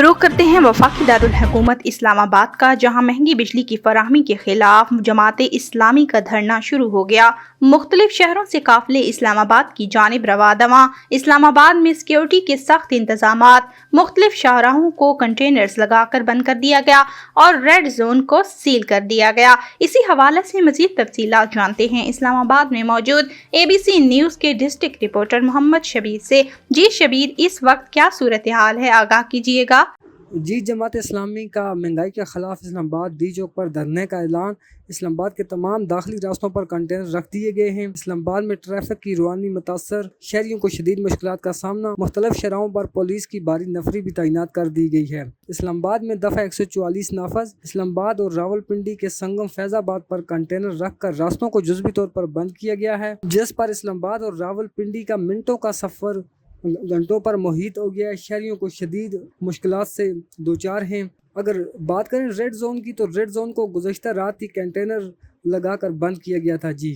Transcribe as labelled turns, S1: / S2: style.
S1: अब रुख करते हैं वफाकी दारुल हुकूमत इस्लामाबाद का, जहां महंगी बिजली की फराहमी के खिलाफ जमात इस्लामी का धरना शुरू हो गया। मुख्तलिफ शहरों से काफिले इस्लामाबाद की जानिब रवादवा। इस्लामाबाद में सिक्योरिटी के सख्त इंतजामात, मुख्तलिफ शाहराहों को कंटेनर्स लगाकर बंद कर दिया गया और रेड जोन को सील कर दिया गया। इसी हवाले से मजीद तफसीलात जानते हैं इस्लामाबाद में मौजूद ABC न्यूज़ के डिस्ट्रिक्ट रिपोर्टर मोहम्मद शबीर से। जी शबीर, इस वक्त क्या सूरत हाल है, आगाह कीजिएगा।
S2: जी, जमात इस्लामी का महंगाई के ख़िलाफ़ इस्लामाबाद डी चौक पर धरने का ऐलान। इस्लामाबाद के तमाम दाखिली रास्तों पर कंटेनर रख दिए गए हैं। इस्लामाबाद में ट्रैफिक की रवानी मुतासर, शहरियों को शदीद मुश्किलात का सामना। मुख्तलिफ शहरों पर पुलिस की भारी नफरी भी तैनात कर दी गई है। इस्लामाबाद में दफ़ा 144 नाफज। इस्लामाबाद और रावलपिंडी के संगम फैज़ाबाद पर कंटेनर रख कर रास्तों को जुज़वी तौर पर बंद किया गया है, जिस पर इस्लामाबाद और रावलपिंडी का मिनटों का सफ़र घंटों पर मुहित हो गया है। शहरियों को शदीद मुश्किलात से दो चार हैं। अगर बात करें रेड जोन की, तो रेड जोन को गुज़श्ता रात ही कंटेनर लगा कर बंद किया गया था। जी।